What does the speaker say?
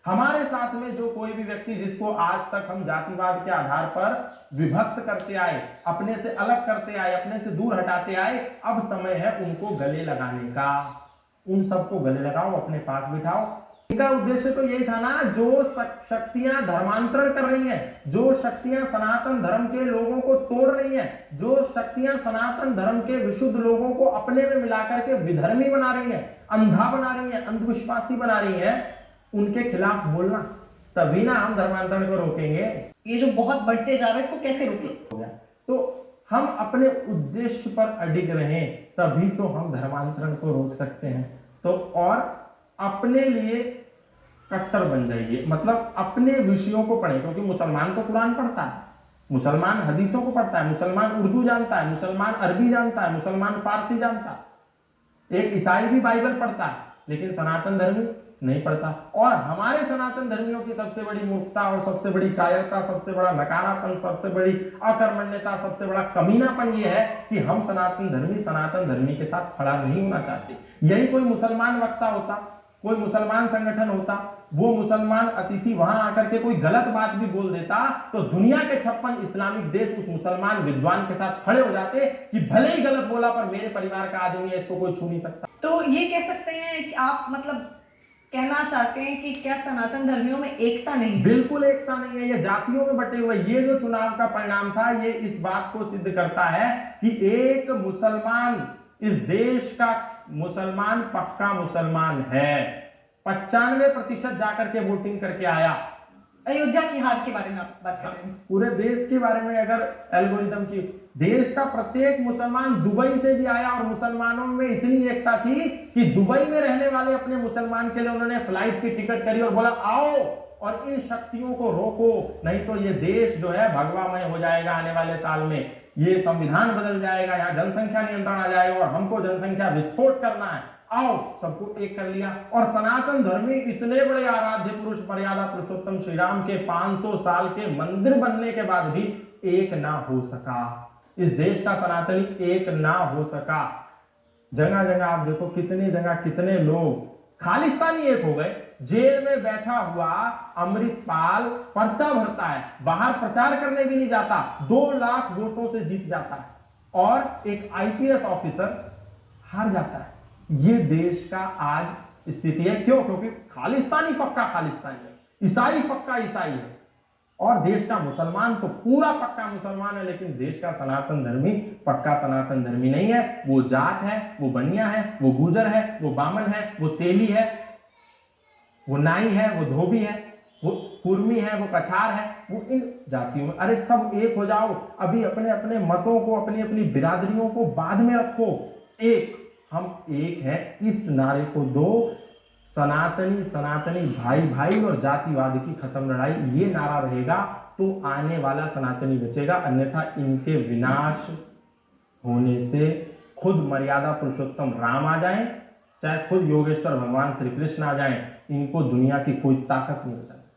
हमारे साथ में जो कोई भी व्यक्ति जिसको आज तक हम जातिवाद के आधार पर विभक्त करते आए, अपने से अलग करते आए, अपने से दूर हटाते आए, अब समय है उनको गले लगाने का। उन सबको गले लगाओ, अपने पास बिठाओ। इनका उद्देश्य तो यही था ना, जो शक्तियां धर्मांतरण कर रही हैं, जो शक्तियां सनातन धर्म के लोगों को तोड़ रही हैं, जो शक्तियां सनातन धर्म के विशुद्ध लोगों को अपने में मिलाकर के विधर्मी बना रही हैं, अंधा बना रही हैं, अंधविश्वासी बना रही हैं, उनके खिलाफ बोलना, तभी ना हम धर्मांतरण को रोकेंगे। ये जो बहुत बढ़ते जा रहा है, इसको कैसे रोकें? तो हम अपने उद्देश्य पर अडिग रहें, तभी तो हम धर्मांतरण को रोक सकते हैं। तो और अपने लिए कट्टर बन जाइए, मतलब अपने विषयों को पढ़ें, क्योंकि मुसलमान तो कुरान पढ़ता है, मुसलमान हदीसों को पढ़ता है, मुसलमान उर्दू जानता है, मुसलमान अरबी जानता है, मुसलमान फारसी जानता है, एक ईसाई भी बाइबल पढ़ता है, लेकिन सनातन धर्मी नहीं पढ़ता। और हमारे सनातन धर्मियों की सबसे बड़ी मूर्खता और सबसे बड़ी कायरता, सबसे बड़ा नकारापन, सबसे बड़ी अकर्मण्यता, सबसे बड़ा कमीनापन यह है कि हम सनातन धर्मी के साथ खड़ा नहीं होना चाहते। यही कोई मुसलमान वक्ता होता, कोई मुसलमान संगठन होता, वो मुसलमान अतिथि वहां आकर के कोई गलत बात भी बोल देता, तो दुनिया के 56 इस्लामिक देश उस मुसलमान विद्वान के साथ खड़े हो जाते कि भले ही गलत बोला पर मेरे परिवार का आदमी है, इसको कोई छू नहीं सकता। तो ये कह सकते हैं कि आप मतलब कहना चाहते हैं कि क्या सनातन धर्मियों में एकता नहीं? बिल्कुल एकता नहीं है, ये जातियों में बटे हुए। ये जो चुनाव का परिणाम था, ये इस बात को सिद्ध करता है कि एक मुसलमान, इस देश का मुसलमान पक्का मुसलमान है, 95% जाकर के वोटिंग करके आया। अयोध्या की हार के बारे में आप बात कर रहे हैं? पूरे देश के बारे में अगर एल्गोरिथम की, देश का प्रत्येक मुसलमान, दुबई से भी आया, और मुसलमानों में इतनी एकता थी कि दुबई में रहने वाले अपने मुसलमान के लिए उन्होंने फ्लाइट की टिकट करी और बोला आओ और इन शक्तियों को रोको, नहीं तो ये देश जो है भगवामय हो जाएगा आने वाले साल में, ये संविधान बदल जाएगा, यहाँ जनसंख्या नियंत्रण आ जाएगा और हमको जनसंख्या विस्फोट करना है, आओ। सबको एक कर लिया। और सनातन धर्मी इतने बड़े आराध्य पुरुष, मर्यादा पुरुषोत्तम श्री राम के 500 साल के मंदिर बनने के बाद भी एक ना हो सका, इस देश का सनातनी एक ना हो सका। जगह जगह आप देखो, कितनी जगह कितने लोग खालिस्तानी एक हो गए। जेल में बैठा हुआ अमृतपाल पर्चा भरता है, बाहर प्रचार करने भी नहीं जाता, 2 लाख वोटों से जीत जाता है, और एक आईपीएस ऑफिसर हार जाता है। ये देश का आज स्थिति है। क्यों? क्योंकि खालिस्तानी पक्का खालिस्तानी है, ईसाई पक्का ईसाई है, और देश का मुसलमान तो पूरा पक्का मुसलमान है, लेकिन देश का सनातन धर्मी पक्का सनातन धर्मी नहीं है। वो जाट है, वो बनिया है, वो गुजर है, वो बामन है, वो तेली है, वो नाई है, वो धोबी है, वो कुर्मी है, वो कछार है, वो इन जातियों में। अरे सब एक हो जाओ, अभी अपने अपने मतों को, अपनी अपनी बिरादरियों को बाद में रखो, एक हम एक हैं, इस नारे को दो। सनातनी सनातनी भाई भाई और जातिवाद की खत्म लड़ाई, ये नारा रहेगा तो आने वाला सनातनी बचेगा, अन्यथा इनके विनाश होने से खुद मर्यादा पुरुषोत्तम राम आ जाएं, चाहे खुद योगेश्वर भगवान श्री कृष्ण आ जाएं, इनको दुनिया की कोई ताकत नहीं बचा सकती।